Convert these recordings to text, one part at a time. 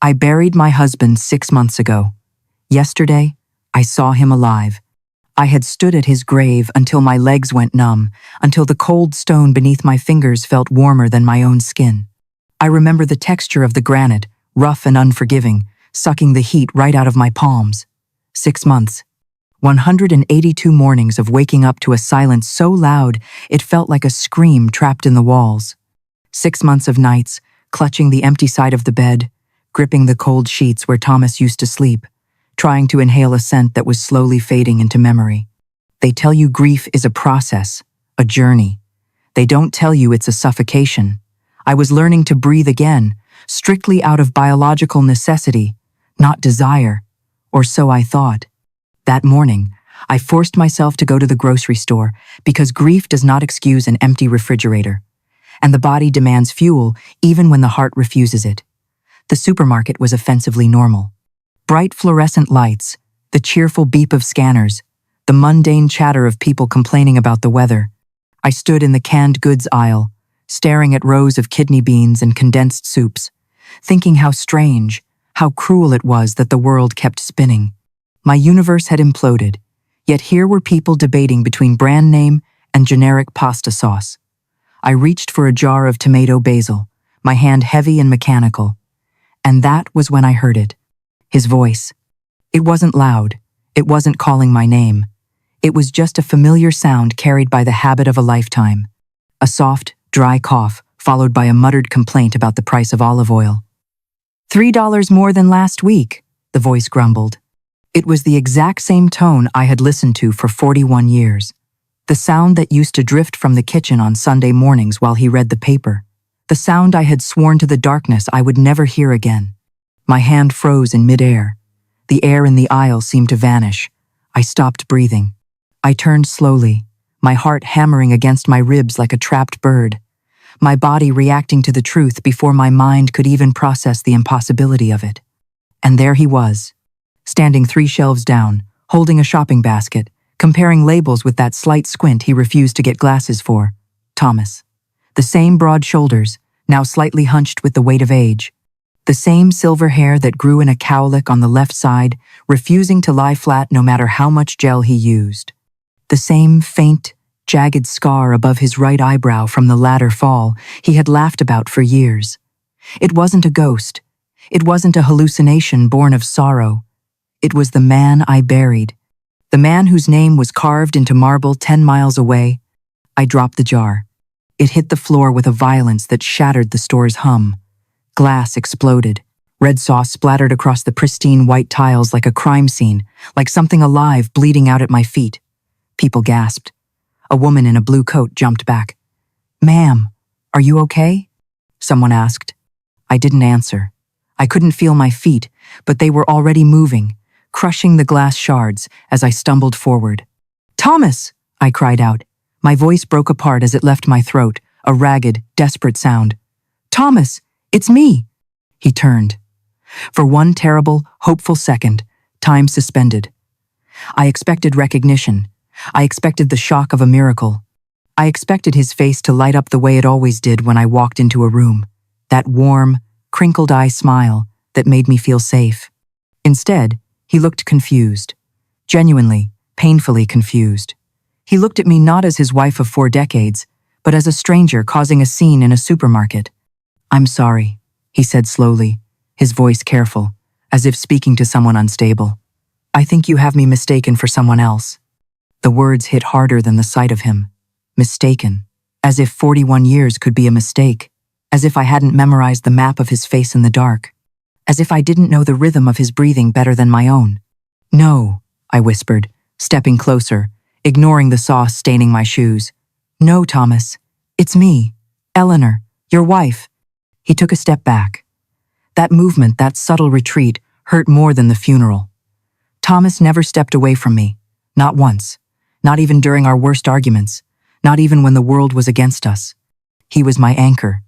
I buried my husband 6 months ago. Yesterday, I saw him alive. I had stood at his grave until my legs went numb, until the cold stone beneath my fingers felt warmer than my own skin. I remember the texture of the granite, rough and unforgiving, sucking the heat right out of my palms. 6 months. 182 mornings of waking up to a silence so loud it felt like a scream trapped in the walls. 6 months of nights, clutching the empty side of the bed, gripping the cold sheets where Thomas used to sleep, trying to inhale a scent that was slowly fading into memory. They tell you grief is a process, a journey. They don't tell you it's a suffocation. I was learning to breathe again, strictly out of biological necessity, not desire, or so I thought. That morning, I forced myself to go to the grocery store because grief does not excuse an empty refrigerator, and the body demands fuel even when the heart refuses it. The supermarket was offensively normal. Bright fluorescent lights, the cheerful beep of scanners, the mundane chatter of people complaining about the weather. I stood in the canned goods aisle, staring at rows of kidney beans and condensed soups, thinking how strange, how cruel it was that the world kept spinning. My universe had imploded, yet here were people debating between brand name and generic pasta sauce. I reached for a jar of tomato basil, my hand heavy and mechanical. And that was when I heard it. His voice. It wasn't loud. It wasn't calling my name. It was just a familiar sound carried by the habit of a lifetime. A soft, dry cough, followed by a muttered complaint about the price of olive oil. $3 more than last week, the voice grumbled. It was the exact same tone I had listened to for 41 years. The sound that used to drift from the kitchen on Sunday mornings while he read the paper. The sound I had sworn to the darkness I would never hear again. My hand froze in midair. The air in the aisle seemed to vanish. I stopped breathing. I turned slowly, my heart hammering against my ribs like a trapped bird, my body reacting to the truth before my mind could even process the impossibility of it. And there he was, standing 3 shelves down, holding a shopping basket, comparing labels with that slight squint he refused to get glasses for. Thomas. The same broad shoulders, now slightly hunched with the weight of age. The same silver hair that grew in a cowlick on the left side, refusing to lie flat no matter how much gel he used. The same faint, jagged scar above his right eyebrow from the ladder fall he had laughed about for years. It wasn't a ghost. It wasn't a hallucination born of sorrow. It was the man I buried. The man whose name was carved into marble 10 miles away. I dropped the jar. It hit the floor with a violence that shattered the store's hum. Glass exploded. Red sauce splattered across the pristine white tiles like a crime scene, like something alive bleeding out at my feet. People gasped. A woman in a blue coat jumped back. "Ma'am, are you okay?" someone asked. I didn't answer. I couldn't feel my feet, but they were already moving, crushing the glass shards as I stumbled forward. "Thomas!" I cried out. My voice broke apart as it left my throat, a ragged, desperate sound. "Thomas, it's me!" He turned. For one terrible, hopeful second, time suspended. I expected recognition. I expected the shock of a miracle. I expected his face to light up the way it always did when I walked into a room. That warm, crinkled-eye smile that made me feel safe. Instead, he looked confused. Genuinely, painfully confused. He looked at me not as his wife of 4 decades, but as a stranger causing a scene in a supermarket. "I'm sorry," he said slowly, his voice careful, as if speaking to someone unstable. "I think you have me mistaken for someone else." The words hit harder than the sight of him. Mistaken. As if 41 years could be a mistake. As if I hadn't memorized the map of his face in the dark. As if I didn't know the rhythm of his breathing better than my own. "No," I whispered, stepping closer, ignoring the sauce staining my shoes. "No, Thomas. It's me. Eleanor, your wife." He took a step back. That movement, that subtle retreat, hurt more than the funeral. Thomas never stepped away from me. Not once. Not even during our worst arguments. Not even when the world was against us. He was my anchor.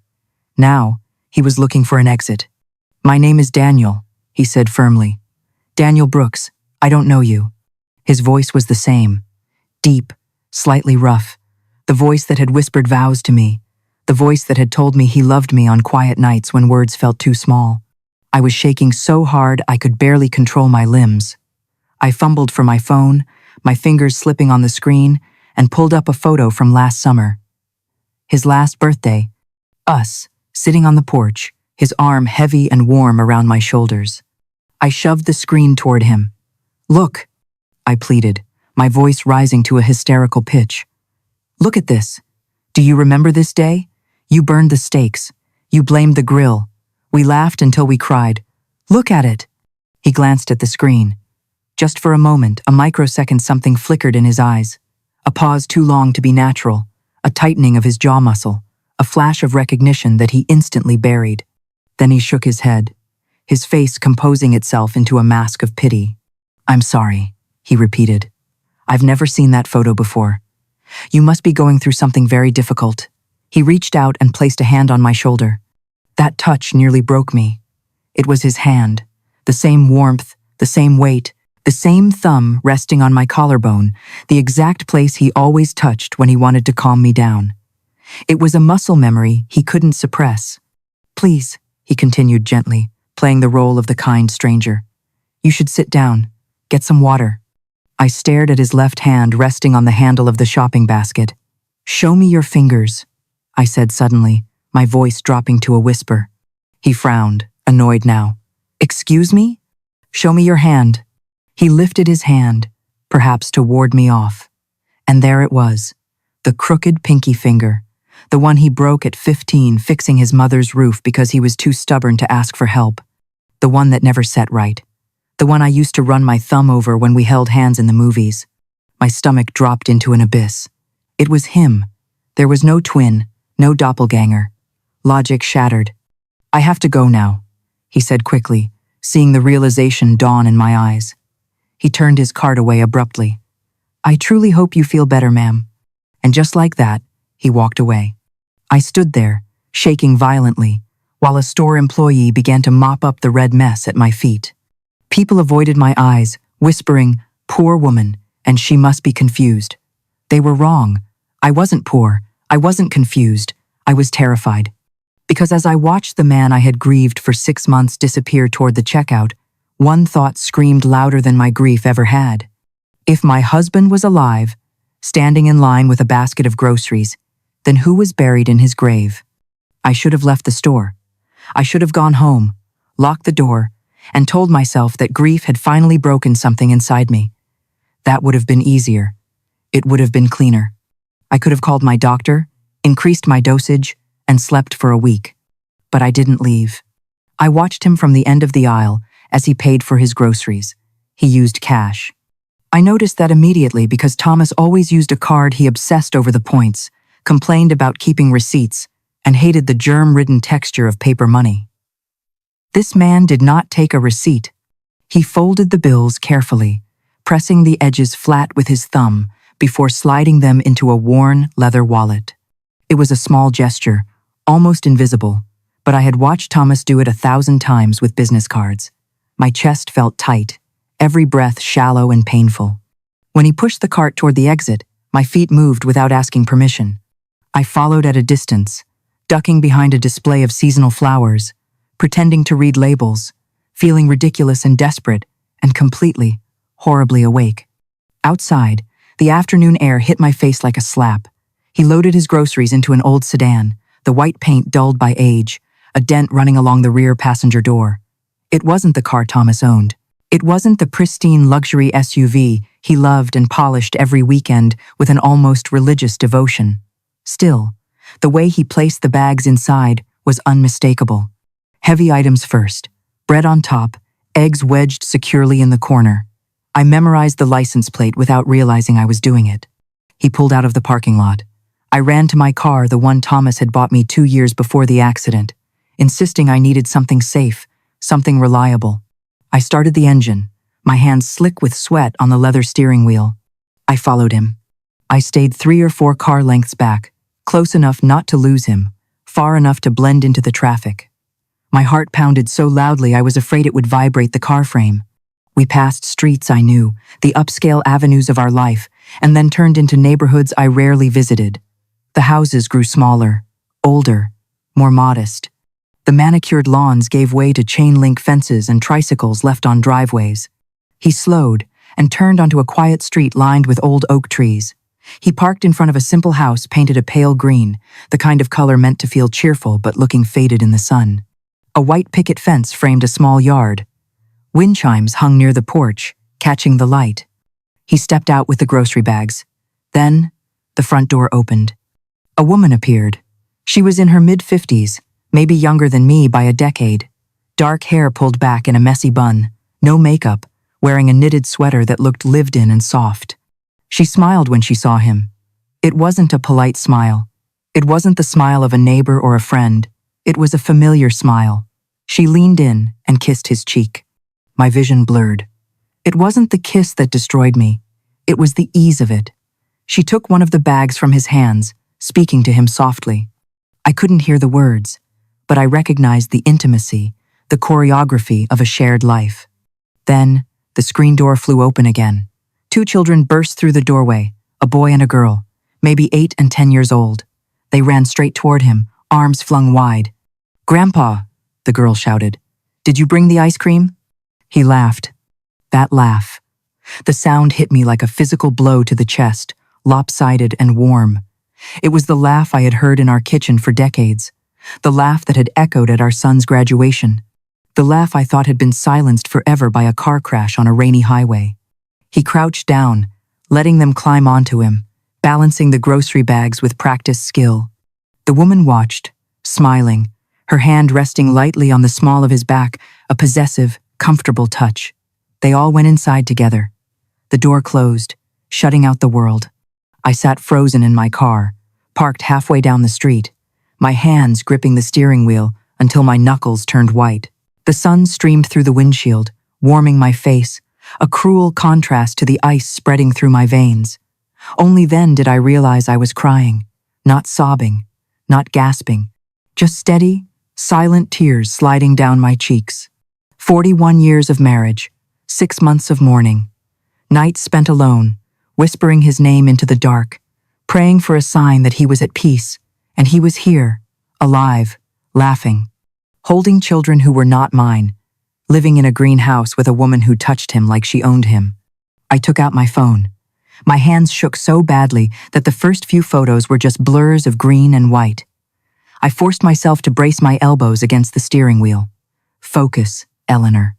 Now, he was looking for an exit. "My name is Daniel," he said firmly. "Daniel Brooks, I don't know you." His voice was the same. Deep, slightly rough. The voice that had whispered vows to me. The voice that had told me he loved me on quiet nights when words felt too small. I was shaking so hard I could barely control my limbs. I fumbled for my phone, my fingers slipping on the screen, and pulled up a photo from last summer. His last birthday, us, sitting on the porch, his arm heavy and warm around my shoulders. I shoved the screen toward him. "Look," I pleaded, my voice rising to a hysterical pitch. "Look at this. Do you remember this day? You burned the steaks. You blamed the grill. We laughed until we cried. Look at it." He glanced at the screen. Just for a moment, a microsecond, something flickered in his eyes. A pause too long to be natural, a tightening of his jaw muscle, a flash of recognition that he instantly buried. Then he shook his head, his face composing itself into a mask of pity. "I'm sorry," he repeated. "I've never seen that photo before. You must be going through something very difficult." He reached out and placed a hand on my shoulder. That touch nearly broke me. It was his hand, the same warmth, the same weight, the same thumb resting on my collarbone, the exact place he always touched when he wanted to calm me down. It was a muscle memory he couldn't suppress. "Please," he continued gently, playing the role of the kind stranger. "You should sit down. Get some water." I stared at his left hand resting on the handle of the shopping basket. "Show me your fingers," I said suddenly, my voice dropping to a whisper. He frowned, annoyed now. "Excuse me? Show me your hand." He lifted his hand, perhaps to ward me off. And there it was, the crooked pinky finger, the one he broke at 15 fixing his mother's roof because he was too stubborn to ask for help, the one that never set right, the one I used to run my thumb over when we held hands in the movies. My stomach dropped into an abyss. It was him. There was no twin, no doppelganger. Logic shattered. "I have to go now," he said quickly, seeing the realization dawn in my eyes. He turned his card away abruptly. "I truly hope you feel better, ma'am." And just like that, he walked away. I stood there, shaking violently, while a store employee began to mop up the red mess at my feet. People avoided my eyes, whispering, "Poor woman," and "She must be confused." They were wrong. I wasn't poor. I wasn't confused. I was terrified. Because as I watched the man I had grieved for 6 months disappear toward the checkout, one thought screamed louder than my grief ever had. If my husband was alive, standing in line with a basket of groceries, then who was buried in his grave? I should have left the store. I should have gone home, locked the door, and told myself that grief had finally broken something inside me. That would have been easier. It would have been cleaner. I could have called my doctor, increased my dosage, and slept for a week. But I didn't leave. I watched him from the end of the aisle as he paid for his groceries. He used cash. I noticed that immediately because Thomas always used a card. He obsessed over the points, complained about keeping receipts, and hated the germ-ridden texture of paper money. This man did not take a receipt. He folded the bills carefully, pressing the edges flat with his thumb before sliding them into a worn leather wallet. It was a small gesture, almost invisible, but I had watched Thomas do it 1,000 times with business cards. My chest felt tight, every breath shallow and painful. When he pushed the cart toward the exit, my feet moved without asking permission. I followed at a distance, ducking behind a display of seasonal flowers, pretending to read labels, feeling ridiculous and desperate, and completely, horribly awake. Outside, the afternoon air hit my face like a slap. He loaded his groceries into an old sedan, the white paint dulled by age, a dent running along the rear passenger door. It wasn't the car Thomas owned. It wasn't the pristine luxury SUV he loved and polished every weekend with an almost religious devotion. Still, the way he placed the bags inside was unmistakable. Heavy items first, bread on top, eggs wedged securely in the corner. I memorized the license plate without realizing I was doing it. He pulled out of the parking lot. I ran to my car, the one Thomas had bought me 2 years before the accident, insisting I needed something safe, something reliable. I started the engine, my hands slick with sweat on the leather steering wheel. I followed him. I stayed 3 or 4 car lengths back, close enough not to lose him, far enough to blend into the traffic. My heart pounded so loudly I was afraid it would vibrate the car frame. We passed streets I knew, the upscale avenues of our life, and then turned into neighborhoods I rarely visited. The houses grew smaller, older, more modest. The manicured lawns gave way to chain-link fences and tricycles left on driveways. He slowed and turned onto a quiet street lined with old oak trees. He parked in front of a simple house painted a pale green, the kind of color meant to feel cheerful but looking faded in the sun. A white picket fence framed a small yard. Wind chimes hung near the porch, catching the light. He stepped out with the grocery bags. Then, the front door opened. A woman appeared. She was in her mid-50s, maybe younger than me by a decade. Dark hair pulled back in a messy bun, no makeup, wearing a knitted sweater that looked lived in and soft. She smiled when she saw him. It wasn't a polite smile. It wasn't the smile of a neighbor or a friend. It was a familiar smile. She leaned in and kissed his cheek. My vision blurred. It wasn't the kiss that destroyed me. It was the ease of it. She took one of the bags from his hands, speaking to him softly. I couldn't hear the words, but I recognized the intimacy, the choreography of a shared life. Then, the screen door flew open again. 2 children burst through the doorway, a boy and a girl, maybe 8 and 10 years old. They ran straight toward him, arms flung wide. "Grandpa," the girl shouted, "did you bring the ice cream?" He laughed. That laugh. The sound hit me like a physical blow to the chest, lopsided and warm. It was the laugh I had heard in our kitchen for decades, the laugh that had echoed at our son's graduation, the laugh I thought had been silenced forever by a car crash on a rainy highway. He crouched down, letting them climb onto him, balancing the grocery bags with practiced skill. The woman watched, smiling, her hand resting lightly on the small of his back, a possessive, comfortable touch. They all went inside together. The door closed, shutting out the world. I sat frozen in my car, parked halfway down the street, my hands gripping the steering wheel until my knuckles turned white. The sun streamed through the windshield, warming my face, a cruel contrast to the ice spreading through my veins. Only then did I realize I was crying, not sobbing, not gasping, just steady, silent tears sliding down my cheeks. 41 years of marriage, 6 months of mourning, nights spent alone, whispering his name into the dark, praying for a sign that he was at peace, and he was here, alive, laughing, holding children who were not mine, living in a green house with a woman who touched him like she owned him. I took out my phone. My hands shook so badly that the first few photos were just blurs of green and white. I forced myself to brace my elbows against the steering wheel. Focus, Eleanor.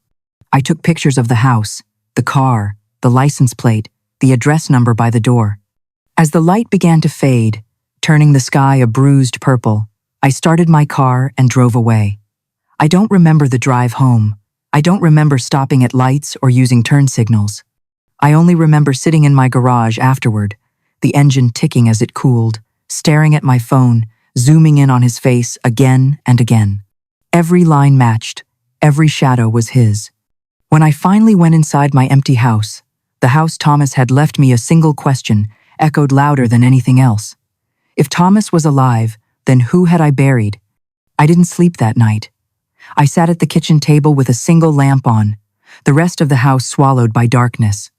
I took pictures of the house, the car, the license plate, the address number by the door. As the light began to fade, turning the sky a bruised purple, I started my car and drove away. I don't remember the drive home. I don't remember stopping at lights or using turn signals. I only remember sitting in my garage afterward, the engine ticking as it cooled, staring at my phone, zooming in on his face again and again. Every line matched, every shadow was his. When I finally went inside my empty house, the house Thomas had left me, a single question echoed louder than anything else. If Thomas was alive, then who had I buried? I didn't sleep that night. I sat at the kitchen table with a single lamp on, the rest of the house swallowed by darkness.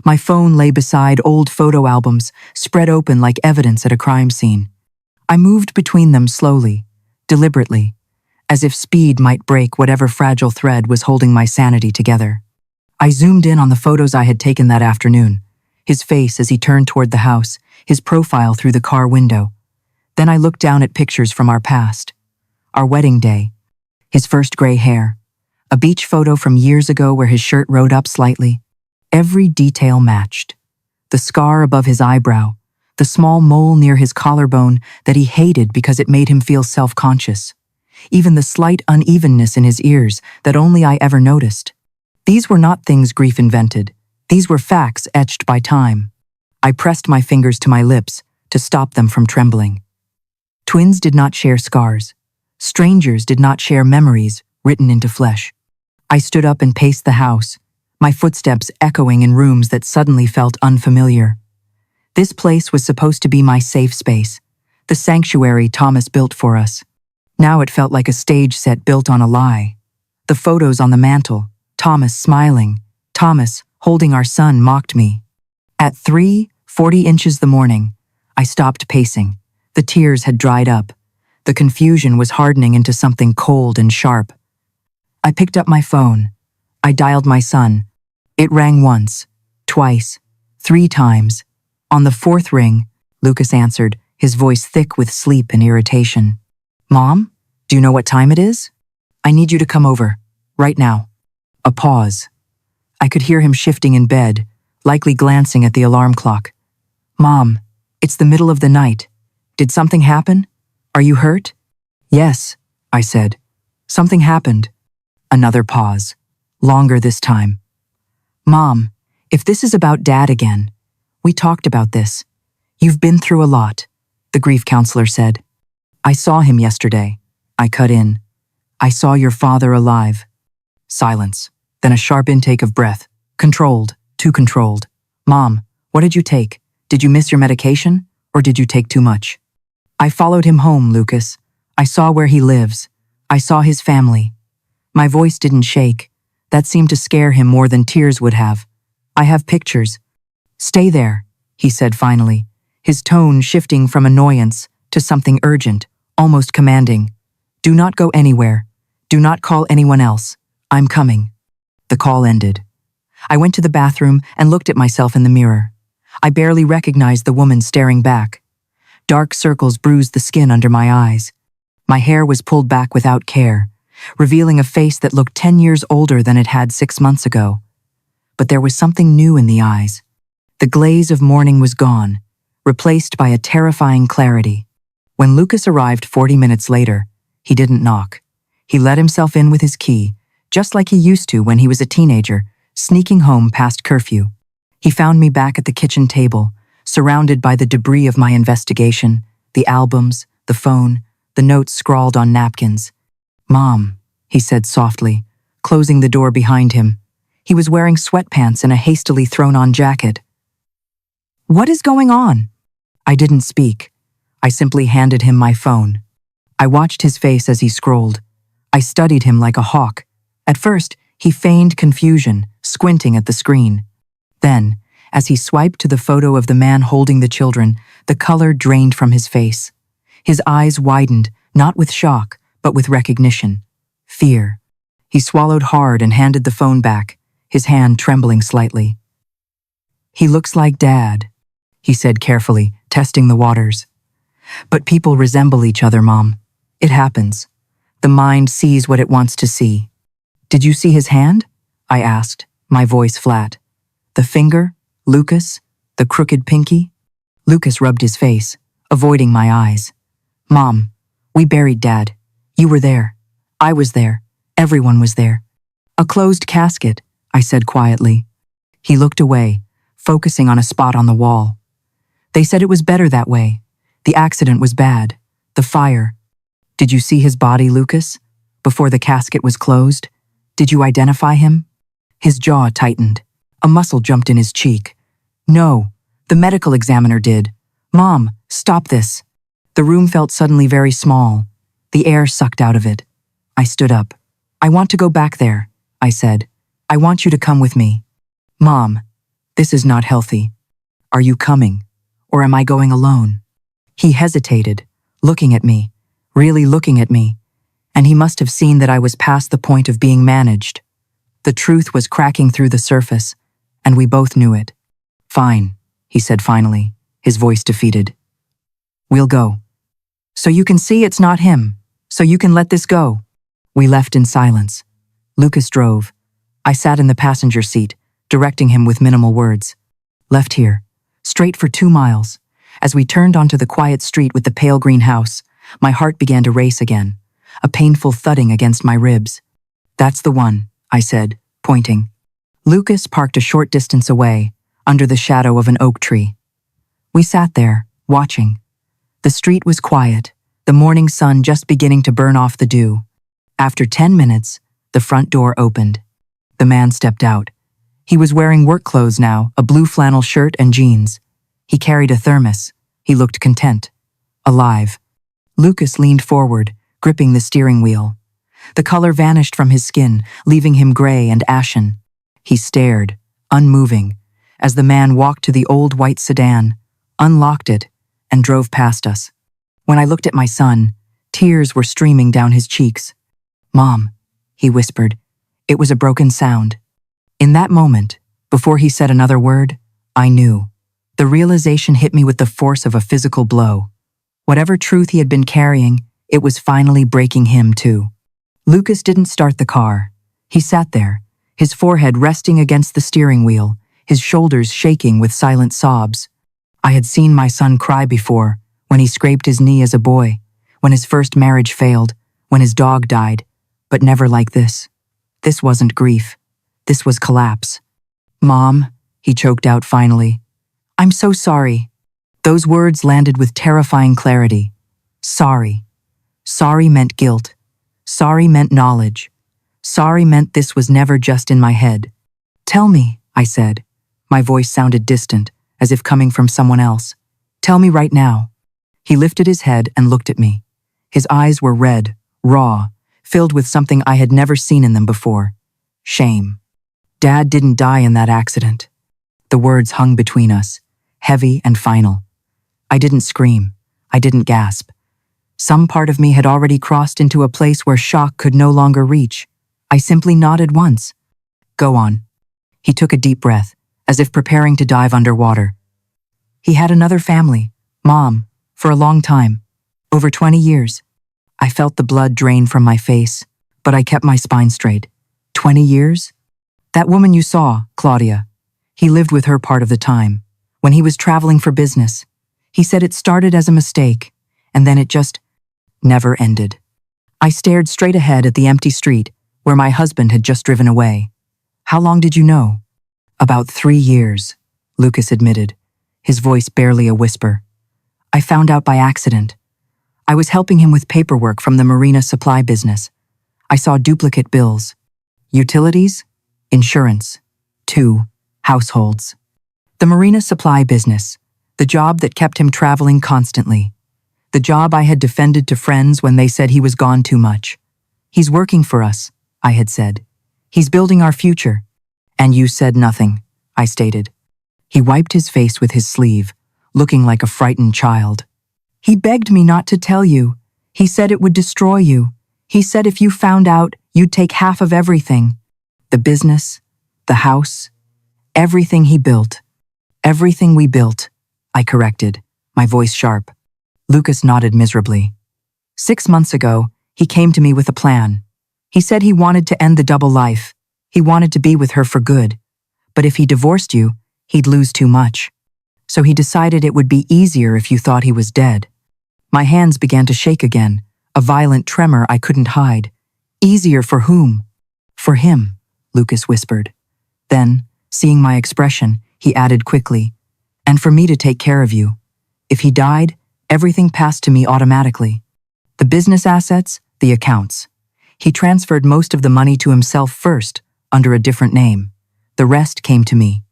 My phone lay beside old photo albums, spread open like evidence at a crime scene. I moved between them slowly, deliberately, as if speed might break whatever fragile thread was holding my sanity together. I zoomed in on the photos I had taken that afternoon, his face as he turned toward the house, his profile through the car window. Then I looked down at pictures from our past. Our wedding day, his first gray hair, a beach photo from years ago where his shirt rode up slightly. Every detail matched. The scar above his eyebrow, the small mole near his collarbone that he hated because it made him feel self-conscious. Even the slight unevenness in his ears that only I ever noticed. These were not things grief invented. These were facts etched by time. I pressed my fingers to my lips to stop them from trembling. Twins did not share scars. Strangers did not share memories written into flesh. I stood up and paced the house, my footsteps echoing in rooms that suddenly felt unfamiliar. This place was supposed to be my safe space, the sanctuary Thomas built for us. Now it felt like a stage set built on a lie. The photos on the mantle, Thomas smiling, Thomas holding our son, mocked me. At 3:40 the morning, I stopped pacing. The tears had dried up. The confusion was hardening into something cold and sharp. I picked up my phone. I dialed my son. It rang once, twice, 3 times. On the 4th ring, Lucas answered, his voice thick with sleep and irritation. "Mom, do you know what time it is? I need you to come over, right now." A pause. I could hear him shifting in bed, likely glancing at the alarm clock. "Mom, it's the middle of the night. Did something happen? Are you hurt?" "Yes," I said. "Something happened." Another pause, longer this time. "Mom, if this is about Dad again, we talked about this. You've been through a lot," the grief counselor said. "I saw him yesterday," I cut in. "I saw your father alive." Silence, then a sharp intake of breath. Controlled, too controlled. "Mom, what did you take? Did you miss your medication, or did you take too much?" "I followed him home, Lucas. I saw where he lives. I saw his family." My voice didn't shake. That seemed to scare him more than tears would have. "I have pictures." "Stay there," he said finally, his tone shifting from annoyance to something urgent, almost commanding. "Do not go anywhere. Do not call anyone else. I'm coming." The call ended. I went to the bathroom and looked at myself in the mirror. I barely recognized the woman staring back. Dark circles bruised the skin under my eyes. My hair was pulled back without care, revealing a face that looked 10 years older than it had 6 months ago. But there was something new in the eyes. The glaze of mourning was gone, replaced by a terrifying clarity. When Lucas arrived 40 minutes later, he didn't knock. He let himself in with his key, just like he used to when he was a teenager, sneaking home past curfew. He found me back at the kitchen table, surrounded by the debris of my investigation, the albums, the phone, the notes scrawled on napkins. "Mom," he said softly, closing the door behind him. He was wearing sweatpants and a hastily thrown-on jacket. "What is going on?" I didn't speak. I simply handed him my phone. I watched his face as he scrolled. I studied him like a hawk. At first, he feigned confusion, squinting at the screen. Then, as he swiped to the photo of the man holding the children, the color drained from his face. His eyes widened, not with shock, but with recognition. Fear. He swallowed hard and handed the phone back, his hand trembling slightly. "He looks like Dad," he said carefully, testing the waters. "But people resemble each other, Mom. It happens. The mind sees what it wants to see." "Did you see his hand?" I asked, my voice flat. "The finger? Lucas? The crooked pinky?" Lucas rubbed his face, avoiding my eyes. "Mom, we buried Dad. You were there. I was there. Everyone was there." "A closed casket," I said quietly. He looked away, focusing on a spot on the wall. "They said it was better that way. The accident was bad. The fire. Did you see his body, Lucas? Before the casket was closed? Did you identify him?" His jaw tightened. A muscle jumped in his cheek. "No, the medical examiner did." "Mom, stop this." The room felt suddenly very small. The air sucked out of it. I stood up. "I want to go back there," I said. "I want you to come with me." "Mom, this is not healthy. Are you coming? Or am I going alone?" He hesitated, looking at me, really looking at me, and he must have seen that I was past the point of being managed. The truth was cracking through the surface, and we both knew it. "Fine," he said finally, his voice defeated. "We'll go. So you can see it's not him. So you can let this go." We left in silence. Lucas drove. I sat in the passenger seat, directing him with minimal words. Left here, straight for 2 miles. As we turned onto the quiet street with the pale green house, my heart began to race again, a painful thudding against my ribs. "That's the one," I said, pointing. Lucas parked a short distance away, under the shadow of an oak tree. We sat there, watching. The street was quiet, the morning sun just beginning to burn off the dew. After 10 minutes, the front door opened. The man stepped out. He was wearing work clothes now, a blue flannel shirt and jeans. He carried a thermos. He looked content. Alive. Lucas leaned forward, gripping the steering wheel. The color vanished from his skin, leaving him gray and ashen. He stared, unmoving, as the man walked to the old white sedan, unlocked it, and drove past us. When I looked at my son, Tears were streaming down his cheeks. "Mom," he whispered. It was a broken sound. In that moment, before he said another word, I knew. The realization hit me with the force of a physical blow. Whatever truth he had been carrying, it was finally breaking him too. Lucas didn't start the car. He sat there, his forehead resting against the steering wheel, his shoulders shaking with silent sobs. I had seen my son cry before, when he scraped his knee as a boy, when his first marriage failed, when his dog died, but never like this. This wasn't grief. This was collapse. "Mom," he choked out finally. "I'm so sorry." Those words landed with terrifying clarity. Sorry. Sorry meant guilt. Sorry meant knowledge. Sorry meant this was never just in my head. "Tell me," I said. My voice sounded distant, as if coming from someone else. "Tell me right now." He lifted his head and looked at me. His eyes were red, raw, filled with something I had never seen in them before. Shame. "Dad didn't die in that accident." The words hung between us, heavy and final. I didn't scream. I didn't gasp. Some part of me had already crossed into a place where shock could no longer reach. I simply nodded once. "Go on." He took a deep breath, as if preparing to dive underwater. "He had another family, Mom, for a long time. Over 20 years. I felt the blood drain from my face, but I kept my spine straight. 20 years? That woman you saw, Claudia. He lived with her part of the time, when he was traveling for business. He said it started as a mistake, and then it just never ended." I stared straight ahead at the empty street, where my husband had just driven away. "How long did you know?" "About 3 years," Lucas admitted, his voice barely a whisper. "I found out by accident. I was helping him with paperwork from the marina supply business. I saw duplicate bills. Utilities, insurance, 2 households. The marina supply business, the job that kept him traveling constantly. The job I had defended to friends when they said he was gone too much. He's working for us, I had said. He's building our future. And you said nothing, I stated. He wiped his face with his sleeve, looking like a frightened child. He begged me not to tell you. He said it would destroy you. He said if you found out, you'd take half of everything. The business, the house, everything he built. Everything we built, I corrected, my voice sharp. Lucas nodded miserably. 6 months ago, he came to me with a plan. He said he wanted to end the double life. He wanted to be with her for good. But if he divorced you, he'd lose too much. So he decided it would be easier if you thought he was dead. My hands began to shake again, a violent tremor I couldn't hide. Easier for whom? For him, Lucas whispered. Then, seeing my expression, he added quickly, and for me to take care of you. If he died, everything passed to me automatically. The business assets, the accounts. He transferred most of the money to himself first, under a different name. The rest came to me.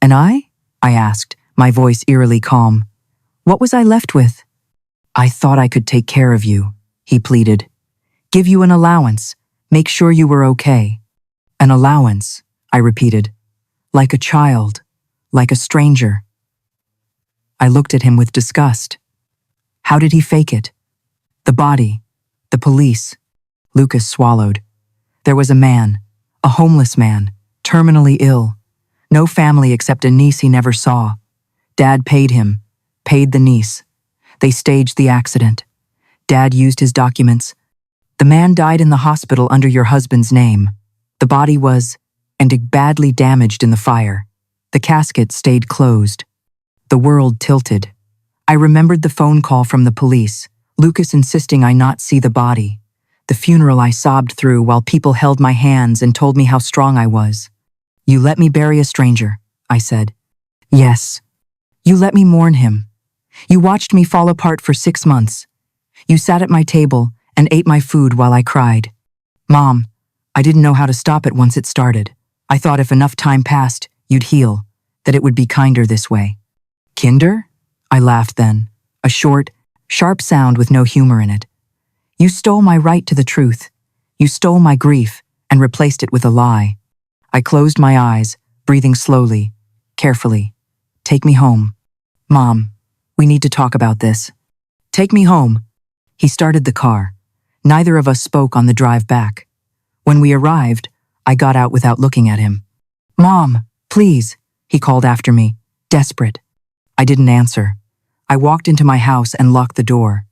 And I asked, my voice eerily calm. What was I left with? I thought I could take care of you, he pleaded. Give you an allowance, make sure you were okay. An allowance, I repeated. Like a child, like a stranger. I looked at him with disgust. How did he fake it? The body, the police. Lucas swallowed. There was a man, a homeless man, terminally ill. No family except a niece he never saw. Dad paid him, paid the niece. They staged the accident. Dad used his documents. The man died in the hospital under your husband's name. The body was, and badly damaged in the fire. The casket stayed closed. The world tilted. I remembered the phone call from the police, Lucas insisting I not see the body. The funeral I sobbed through while people held my hands and told me how strong I was. You let me bury a stranger, I said. Yes. You let me mourn him. You watched me fall apart for 6 months. You sat at my table and ate my food while I cried. Mom, I didn't know how to stop it once it started. I thought if enough time passed, you'd heal, that it would be kinder this way. Kinder? I laughed then, a short, sharp sound with no humor in it. You stole my right to the truth. You stole my grief and replaced it with a lie. I closed my eyes, breathing slowly, carefully. Take me home. Mom, we need to talk about this. Take me home. He started the car. Neither of us spoke on the drive back. When we arrived, I got out without looking at him. "Mom, please," he called after me, desperate. I didn't answer. I walked into my house and locked the door.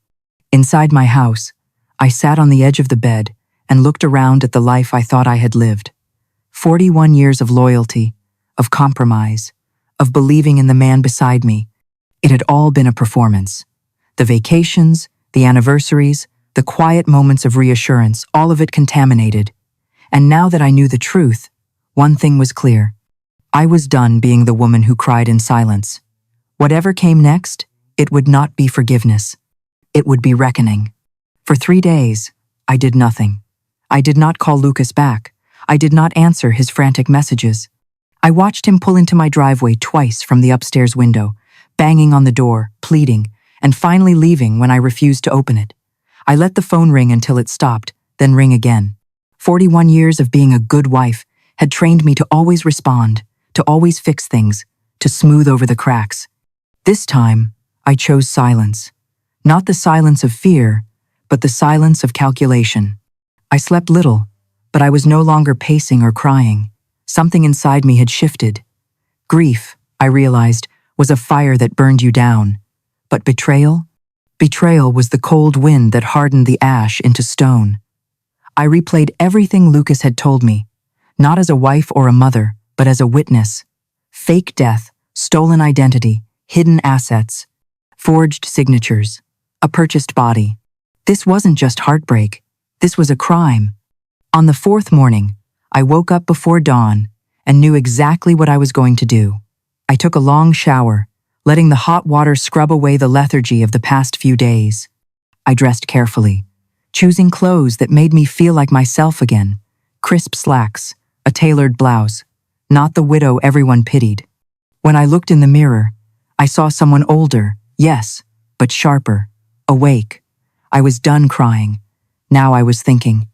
Inside my house, I sat on the edge of the bed and looked around at the life I thought I had lived. 41 years of loyalty, of compromise, of believing in the man beside me. It had all been a performance. The vacations, the anniversaries, the quiet moments of reassurance, all of it contaminated. And now that I knew the truth, one thing was clear. I was done being the woman who cried in silence. Whatever came next, it would not be forgiveness. It would be reckoning. For 3 days, I did nothing. I did not call Lucas back. I did not answer his frantic messages. I watched him pull into my driveway twice from the upstairs window, banging on the door, pleading, and finally leaving when I refused to open it. I let the phone ring until it stopped, then ring again. 41 years of being a good wife had trained me to always respond, to always fix things, to smooth over the cracks. This time, I chose silence. Not the silence of fear, but the silence of calculation. I slept little, but I was no longer pacing or crying. Something inside me had shifted. Grief, I realized, was a fire that burned you down. But betrayal? Betrayal was the cold wind that hardened the ash into stone. I replayed everything Lucas had told me, not as a wife or a mother, but as a witness. Fake death, stolen identity, hidden assets, forged signatures, a purchased body. This wasn't just heartbreak. This was a crime. On the 4th morning, I woke up before dawn and knew exactly what I was going to do. I took a long shower, letting the hot water scrub away the lethargy of the past few days. I dressed carefully, choosing clothes that made me feel like myself again. Crisp slacks, a tailored blouse, not the widow everyone pitied. When I looked in the mirror, I saw someone older, yes, but sharper, awake. I was done crying. Now I was thinking.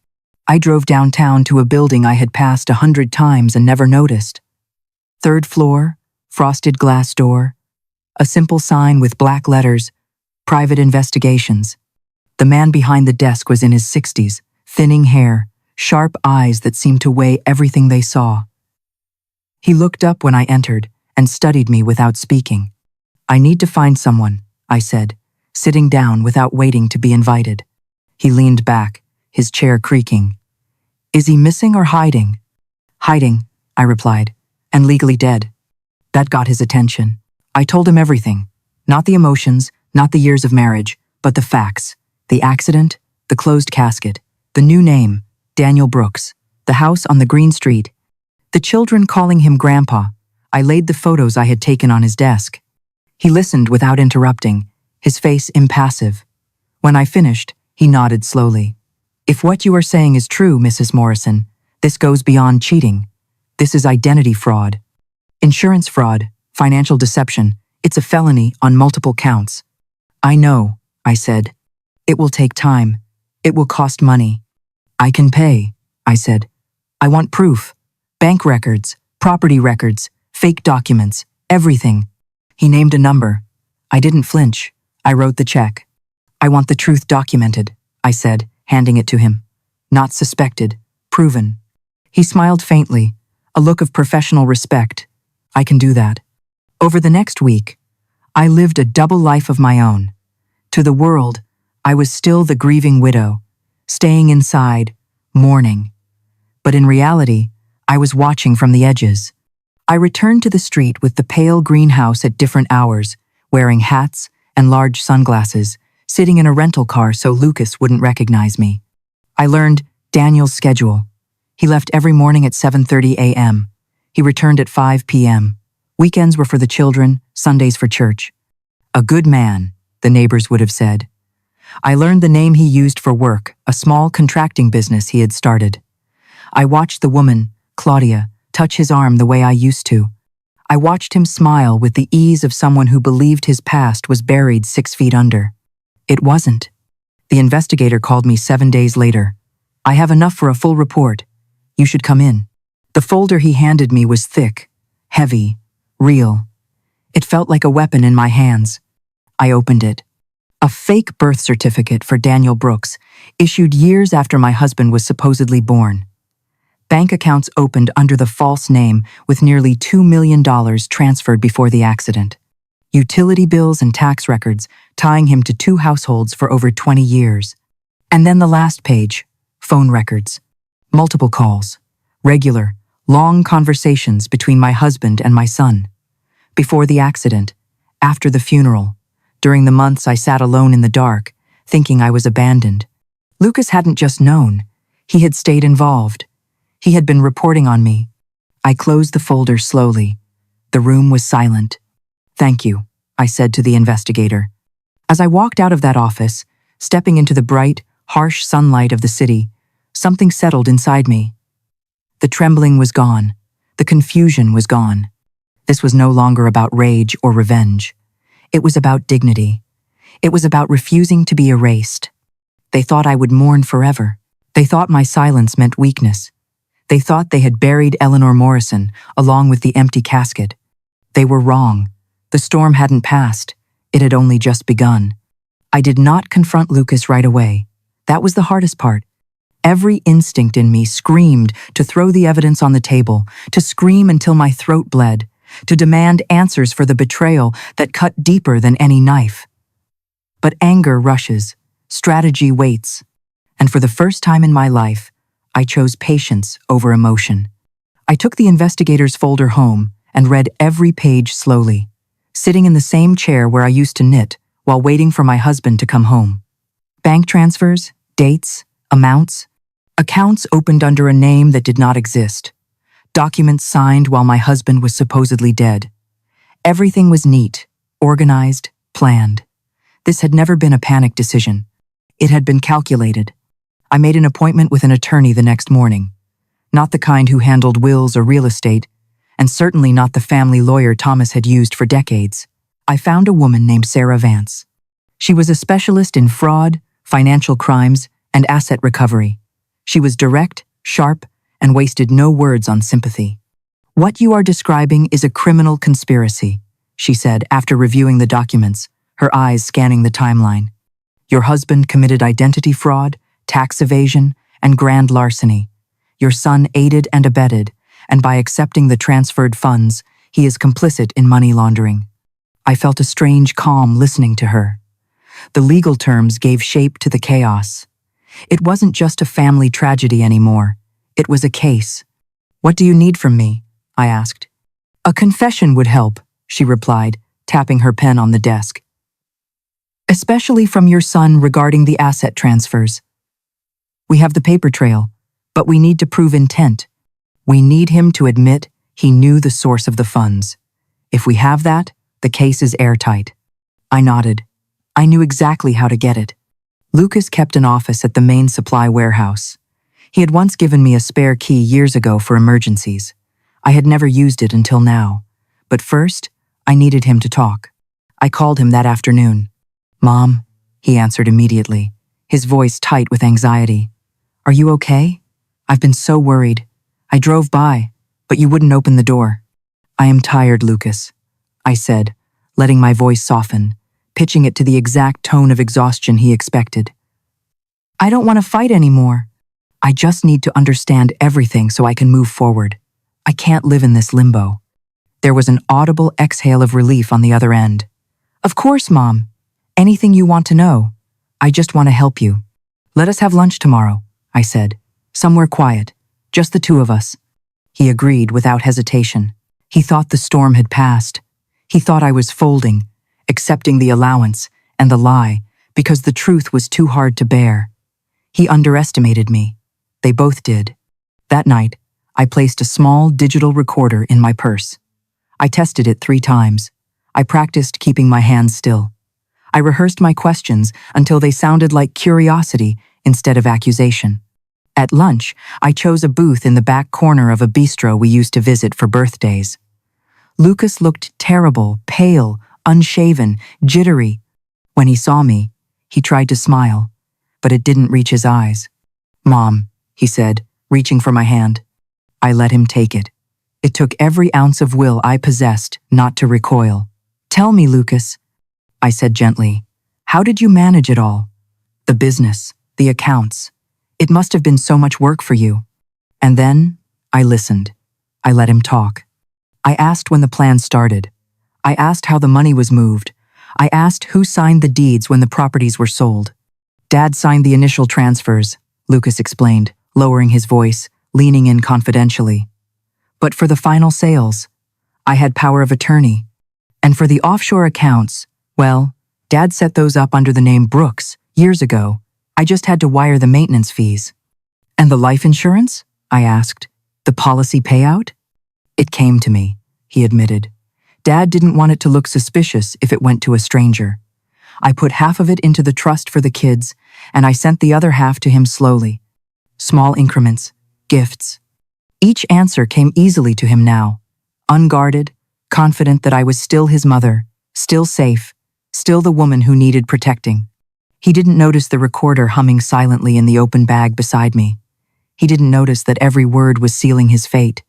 I drove downtown to a building I had passed 100 times and never noticed. 3rd floor, frosted glass door, a simple sign with black letters, private investigations. The man behind the desk was in his 60s, thinning hair, sharp eyes that seemed to weigh everything they saw. He looked up when I entered and studied me without speaking. "I need to find someone," I said, sitting down without waiting to be invited. He leaned back, his chair creaking. "Is he missing or hiding?" "Hiding," I replied, "and legally dead." That got his attention. I told him everything. Not the emotions, not the years of marriage, but the facts. The accident, the closed casket, the new name, Daniel Brooks, the house on the green street, the children calling him Grandpa. I laid the photos I had taken on his desk. He listened without interrupting, his face impassive. When I finished, he nodded slowly. "If what you are saying is true, Mrs. Morrison, this goes beyond cheating. This is identity fraud. Insurance fraud, financial deception. It's a felony on multiple counts." "I know," I said. "It will take time. It will cost money." "I can pay," I said. "I want proof. Bank records, property records, fake documents, everything." He named a number. I didn't flinch. I wrote the check. "I want the truth documented," I said, handing it to him. "Not suspected, proven." He smiled faintly, a look of professional respect. "I can do that." Over the next week, I lived a double life of my own. To the world, I was still the grieving widow, staying inside, mourning. But in reality, I was watching from the edges. I returned to the street with the pale green house at different hours, wearing hats and large sunglasses, sitting in a rental car so Lucas wouldn't recognize me. I learned Daniel's schedule. He left every morning at 7:30 a.m. He returned at 5 p.m. Weekends were for the children, Sundays for church. A good man, the neighbors would have said. I learned the name he used for work, a small contracting business he had started. I watched the woman, Claudia, touch his arm the way I used to. I watched him smile with the ease of someone who believed his past was buried 6 feet under. It wasn't. The investigator called me 7 days later. "I have enough for a full report. You should come in." The folder he handed me was thick, heavy, real. It felt like a weapon in my hands. I opened it. A fake birth certificate for Daniel Brooks, issued years after my husband was supposedly born. Bank accounts opened under the false name with nearly $2 million transferred before the accident. Utility bills and tax records tying him to 2 households for over 20 years. And then the last page, phone records. Multiple calls, regular, long conversations between my husband and my son. Before the accident, after the funeral, during the months I sat alone in the dark, thinking I was abandoned. Lucas hadn't just known, he had stayed involved. He had been reporting on me. I closed the folder slowly. The room was silent. "Thank you," I said to the investigator. As I walked out of that office, stepping into the bright, harsh sunlight of the city, something settled inside me. The trembling was gone. The confusion was gone. This was no longer about rage or revenge. It was about dignity. It was about refusing to be erased. They thought I would mourn forever. They thought my silence meant weakness. They thought they had buried Eleanor Morrison along with the empty casket. They were wrong. The storm hadn't passed. It had only just begun. I did not confront Lucas right away. That was the hardest part. Every instinct in me screamed to throw the evidence on the table, to scream until my throat bled, to demand answers for the betrayal that cut deeper than any knife. But anger rushes, strategy waits, and for the first time in my life, I chose patience over emotion. I took the investigator's folder home and read every page slowly, sitting in the same chair where I used to knit while waiting for my husband to come home. Bank transfers, dates, amounts, accounts opened under a name that did not exist, documents signed while my husband was supposedly dead. Everything was neat, organized, planned. This had never been a panic decision. It had been calculated. I made an appointment with an attorney the next morning, not the kind who handled wills or real estate, and certainly not the family lawyer Thomas had used for decades. I found a woman named Sarah Vance. She was a specialist in fraud, financial crimes, and asset recovery. She was direct, sharp, and wasted no words on sympathy. "What you are describing is a criminal conspiracy," she said after reviewing the documents, her eyes scanning the timeline. "Your husband committed identity fraud, tax evasion, and grand larceny. Your son aided and abetted, and by accepting the transferred funds, he is complicit in money laundering." I felt a strange calm listening to her. The legal terms gave shape to the chaos. It wasn't just a family tragedy anymore. It was a case. "What do you need from me?" I asked. "A confession would help," she replied, tapping her pen on the desk. "Especially from your son regarding the asset transfers. We have the paper trail, but we need to prove intent. We need him to admit he knew the source of the funds. If we have that, the case is airtight." I nodded. I knew exactly how to get it. Lucas kept an office at the main supply warehouse. He had once given me a spare key years ago for emergencies. I had never used it until now. But first, I needed him to talk. I called him that afternoon. "Mom," he answered immediately, his voice tight with anxiety. "Are you okay? I've been so worried. I drove by, but you wouldn't open the door." "I am tired, Lucas," I said, letting my voice soften, pitching it to the exact tone of exhaustion he expected. "I don't want to fight anymore. I just need to understand everything so I can move forward. I can't live in this limbo." There was an audible exhale of relief on the other end. "Of course, Mom. Anything you want to know. I just want to help you. Let us have lunch tomorrow," I said. "Somewhere quiet. Just the two of us." He agreed without hesitation. He thought the storm had passed. He thought I was folding, accepting the allowance and the lie because the truth was too hard to bear. He underestimated me. They both did. That night, I placed a small digital recorder in my purse. I tested it 3 times. I practiced keeping my hands still. I rehearsed my questions until they sounded like curiosity instead of accusation. At lunch, I chose a booth in the back corner of a bistro we used to visit for birthdays. Lucas looked terrible, pale, unshaven, jittery. When he saw me, he tried to smile, but it didn't reach his eyes. "Mom," he said, reaching for my hand. I let him take it. It took every ounce of will I possessed not to recoil. "Tell me, Lucas," I said gently. How did you manage it all? The business, the accounts. It must have been so much work for you. And then, I listened. I let him talk. I asked when the plan started. I asked how the money was moved. I asked who signed the deeds when the properties were sold. Dad signed the initial transfers, Lucas explained, lowering his voice, leaning in confidentially. But for the final sales, I had power of attorney. And for the offshore accounts, well, Dad set those up under the name Brooks years ago. I just had to wire the maintenance fees. And the life insurance? I asked. The policy payout? It came to me, he admitted. Dad didn't want it to look suspicious if it went to a stranger. I put half of it into the trust for the kids, and I sent the other half to him slowly. Small increments, gifts. Each answer came easily to him now, unguarded, confident that I was still his mother, still safe, still the woman who needed protecting. He didn't notice the recorder humming silently in the open bag beside me. He didn't notice that every word was sealing his fate.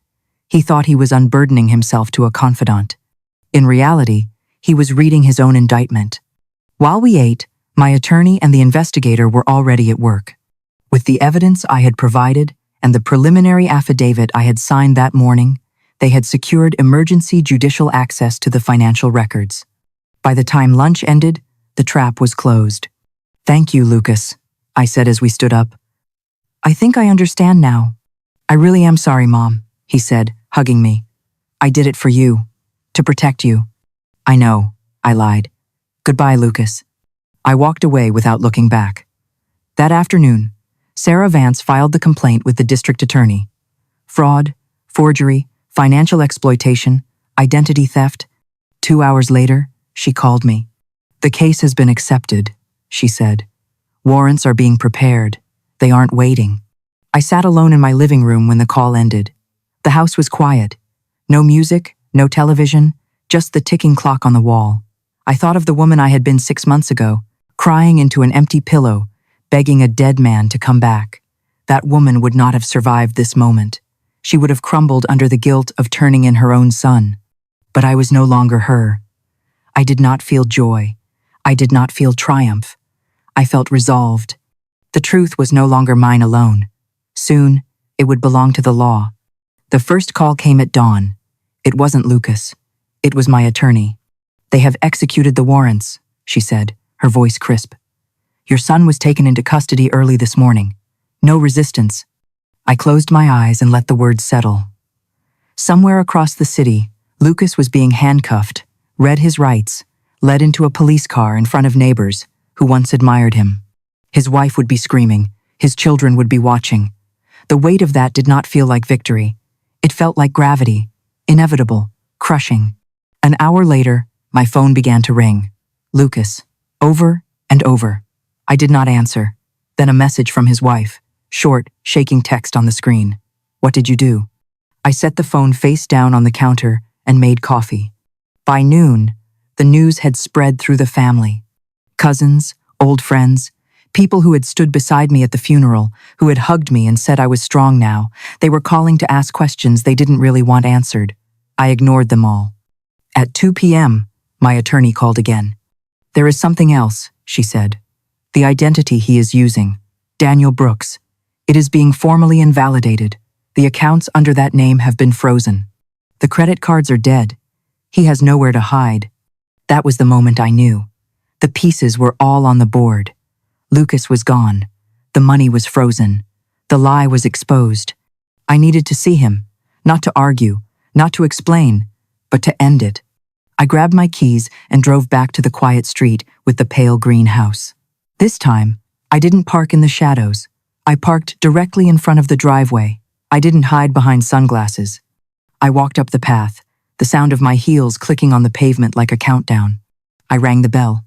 He thought he was unburdening himself to a confidant. In reality, he was reading his own indictment. While we ate, my attorney and the investigator were already at work. With the evidence I had provided and the preliminary affidavit I had signed that morning, they had secured emergency judicial access to the financial records. By the time lunch ended, the trap was closed. "Thank you, Lucas," I said as we stood up. "I think I understand now." "I really am sorry, Mom," he said, hugging me. "I did it for you, to protect you." "I know," I lied. "Goodbye, Lucas." I walked away without looking back. That afternoon, Sarah Vance filed the complaint with the district attorney. Fraud, forgery, financial exploitation, identity theft. 2 hours later, she called me. "The case has been accepted," she said. "Warrants are being prepared. They aren't waiting." I sat alone in my living room when the call ended. The house was quiet. No music, no television, just the ticking clock on the wall. I thought of the woman I had been 6 months ago, crying into an empty pillow, begging a dead man to come back. That woman would not have survived this moment. She would have crumbled under the guilt of turning in her own son. But I was no longer her. I did not feel joy. I did not feel triumph. I felt resolved. The truth was no longer mine alone. Soon, it would belong to the law. The first call came at dawn. It wasn't Lucas. It was my attorney. "They have executed the warrants," she said, her voice crisp. "Your son was taken into custody early this morning. No resistance." I closed my eyes and let the words settle. Somewhere across the city, Lucas was being handcuffed, read his rights, led into a police car in front of neighbors who once admired him. His wife would be screaming. His children would be watching. The weight of that did not feel like victory. It felt like gravity, inevitable, crushing. An hour later, my phone began to ring. Lucas, over and over. I did not answer. Then a message from his wife, short, shaking text on the screen. "What did you do?" I set the phone face down on the counter and made coffee. By noon, the news had spread through the family. Cousins, old friends, people who had stood beside me at the funeral, who had hugged me and said I was strong now, they were calling to ask questions they didn't really want answered. I ignored them all. At 2 p.m., my attorney called again. "There is something else," she said. "The identity he is using, Daniel Brooks. It is being formally invalidated. The accounts under that name have been frozen. The credit cards are dead. He has nowhere to hide." That was the moment I knew. The pieces were all on the board. Lucas was gone. The money was frozen. The lie was exposed. I needed to see him, not to argue, not to explain, but to end it. I grabbed my keys and drove back to the quiet street with the pale green house. This time, I didn't park in the shadows. I parked directly in front of the driveway. I didn't hide behind sunglasses. I walked up the path, the sound of my heels clicking on the pavement like a countdown. I rang the bell.